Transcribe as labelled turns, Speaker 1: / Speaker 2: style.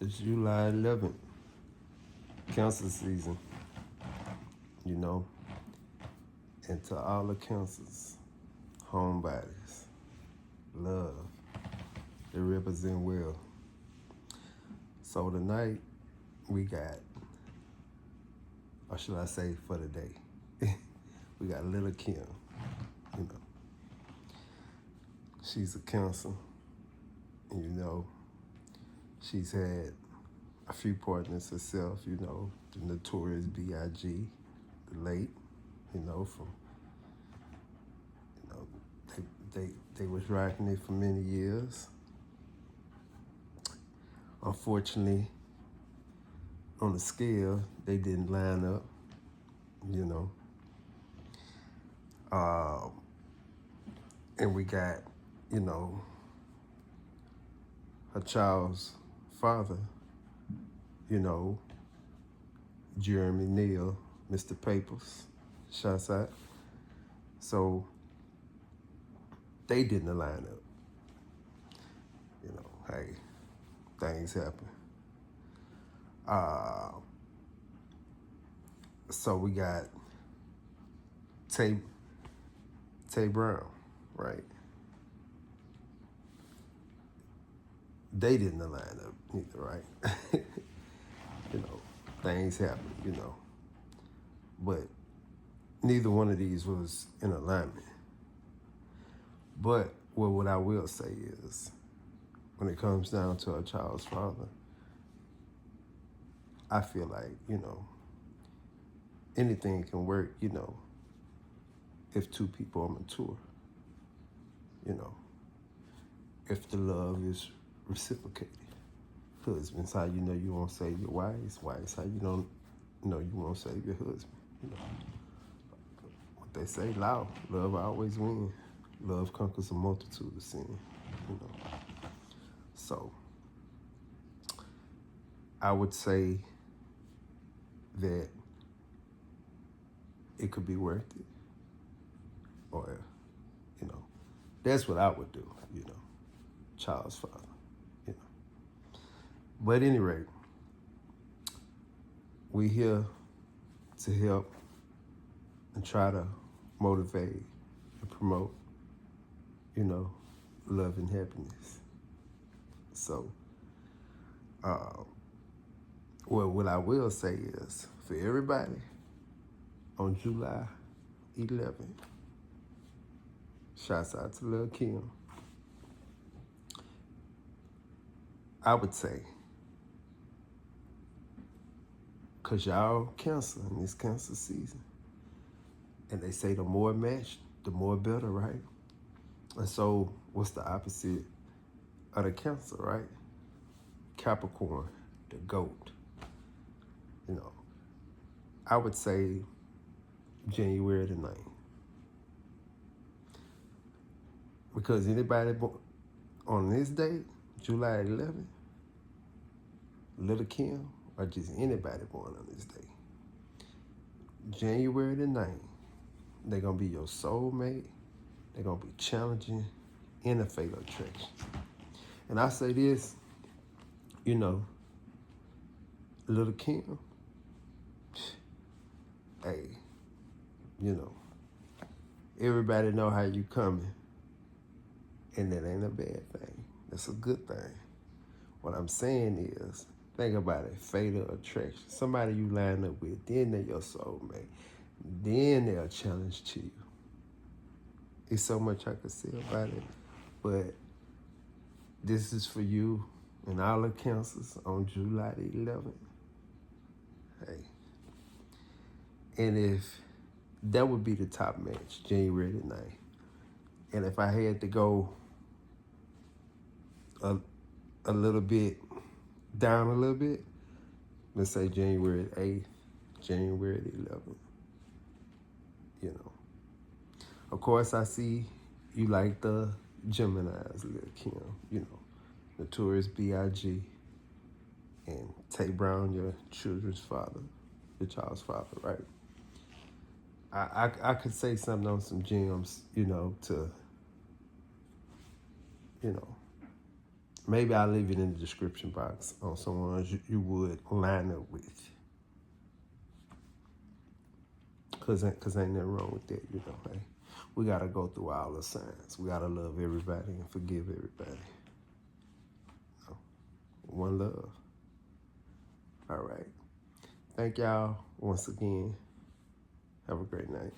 Speaker 1: It's July 11th, Cancer season, you know, and to all the cancers, homebodies, love, they represent well. So tonight, we got, or should I say for the day, we got Little Kim, you know. She's a Cancer, and you know, she's had a few partners herself, you know, the notorious B.I.G., the late, you know, from, you know, they was rocking it for many years. Unfortunately, on the scale, they didn't line up, you know. And we got, you know, her child's father, you know, Jeremy Neal, Mr. Papers, shouts out. So they didn't line up. You know, hey, things happen. So we got Tay Brown, right? They didn't line up either, right? You know, things happen, you know. But neither one of these was in alignment. But what I will say is, when it comes down to a child's father, I feel like, you know, anything can work, you know, if two people are mature, you know, if the love is reciprocated. Husbands, how you know you won't save your wives. Wives, how you don't know you won't save your husband. You know, what they say, love always wins. Love conquers a multitude of sin, you know. So, I would say that it could be worth it. Or, you know, that's what I would do, you know, child's father, you know. But at any rate, we here to help and try to motivate and promote, you know, love and happiness. So, well, what I will say is, for everybody, on July 11th, shouts out to Lil Kim, I would say, because y'all Cancer in this Cancer season, and they say the more matched, the more better, right? And so what's the opposite of the Cancer, right? Capricorn, the goat. You know, I would say January the 9th. Because anybody on this date, July 11th, Little Kim, or just anybody born on this day, January the 9th, they're going to be your soulmate. They're going to be challenging in a fatal attraction. And I say this, you know, Little Kim, hey, you know, everybody know how you coming, and that ain't a bad thing. That's a good thing. What I'm saying is, think about it, fatal attraction. Somebody you line up with, then they're your soulmate. Then they're a challenge to you. It's so much I could say about it, but this is for you and all the Cancers on July the 11th. Hey. And if that would be the top match, January the 9th. And if I had to go a little bit down a little bit, let's say January the 8th, January the 11th, you know. Of course, I see you like the Geminis, Lil Kim, you know, notorious B.I.G., and Tay Brown, your children's father, your child's father, right? I could say something on some gems, you know, to, you know, Maybe I'll leave it in the description box on someone you would line up with. Cause ain't nothing wrong with that, you know. Hey, we gotta go through all the signs. We gotta love everybody and forgive everybody. You know, one love. All right. Thank y'all once again. Have a great night.